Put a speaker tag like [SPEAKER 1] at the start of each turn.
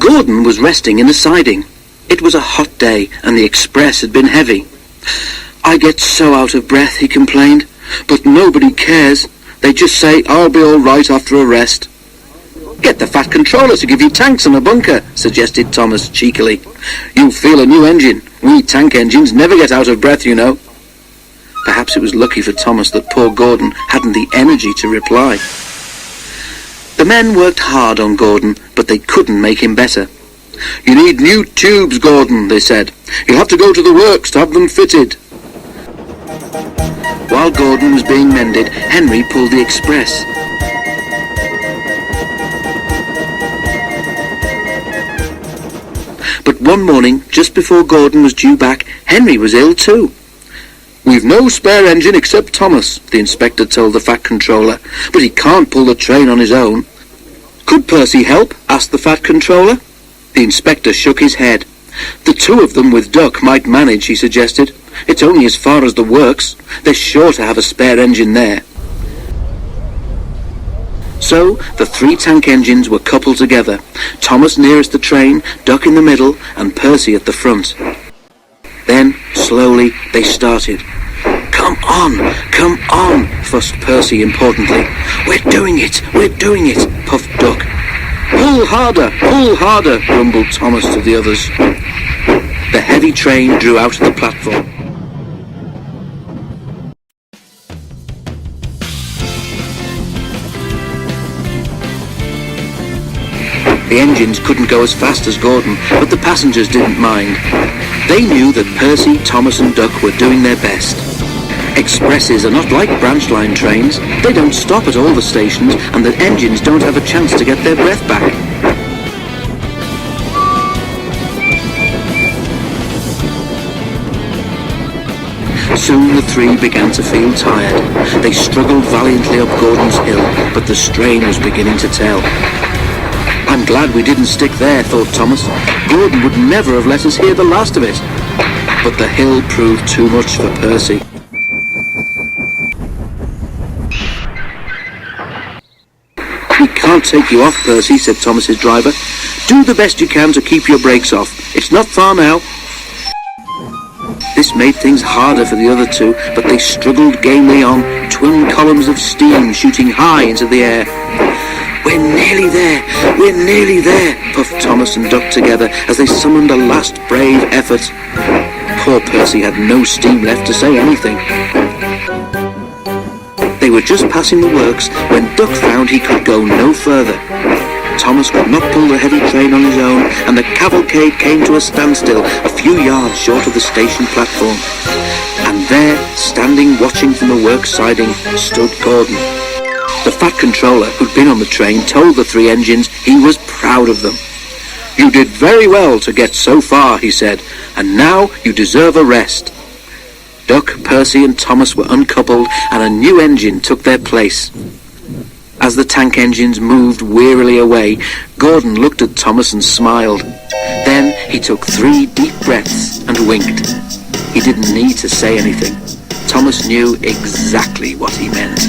[SPEAKER 1] Gordon was resting in the siding. It was a hot day, and the express had been heavy. "I get so out of breath," he complained, "but nobody cares. They just say I'll be all right after a rest." "Get the Fat Controller to give you tanks and a bunker," suggested Thomas cheekily. "You'll feel a new engine. We tank engines never get out of breath, you know." Perhaps it was lucky for Thomas that poor Gordon hadn't the energy to reply. The men worked hard on Gordon, but they couldn't make him better. "You need new tubes, Gordon," they said. "You'll have to go to the works to have them fitted." While Gordon was being mended, Henry pulled the express. But one morning, just before Gordon was due back, Henry was ill too. "We've no spare engine except Thomas," the inspector told the Fat Controller, "but he can't pull the train on his own." "Could Percy help?" asked the Fat Controller. The inspector shook his head. "The two of them with Duck might manage," he suggested. "It's only as far as the works. They're sure to have a spare engine there." So the 3 tank engines were coupled together, Thomas nearest the train, Duck in the middle, and Percy at the front. Then, slowly, they started. Come on," fussed Percy importantly. We're doing it, puffed Duck. Pull harder," grumbled Thomas to the others. The heavy train drew out of the platform. The engines couldn't go as fast as Gordon, but the passengers didn't mind. They knew that Percy, Thomas and Duck were doing their best. Expresses are not like branch line trains. They don't stop at all the stations, and the engines don't have a chance to get their breath back. Soon the 3 began to feel tired. They struggled valiantly up Gordon's hill, but the strain was beginning to tell. "I'm glad we didn't stick there," thought Thomas. "Gordon would never have let us hear the last of it." But the hill proved too much for Percy. "We can't take you off, Percy," said Thomas's driver. "Do the best you can to keep your brakes off. It's not far now." This made things harder for the other 2, but they struggled gamely on, twin columns of steam shooting high into the air. We're nearly there, puffed Thomas and Duck together as they summoned a last brave effort. Poor Percy had no steam left to say anything. They were just passing the works when Duck found he could go no further. Thomas could not pull the heavy train on his own, and the cavalcade came to a standstill a few yards short of the station platform. And there, standing watching from the works siding, stood Gordon. The Fat Controller, who'd been on the train, told the 3 engines he was proud of them. "You did very well to get so far," he said, "and now you deserve a rest." Duck, Percy and Thomas were uncoupled, and a new engine took their place. As the tank engines moved wearily away, Gordon looked at Thomas and smiled. Then he took 3 deep breaths and winked. He didn't need to say anything. Thomas knew exactly what he meant.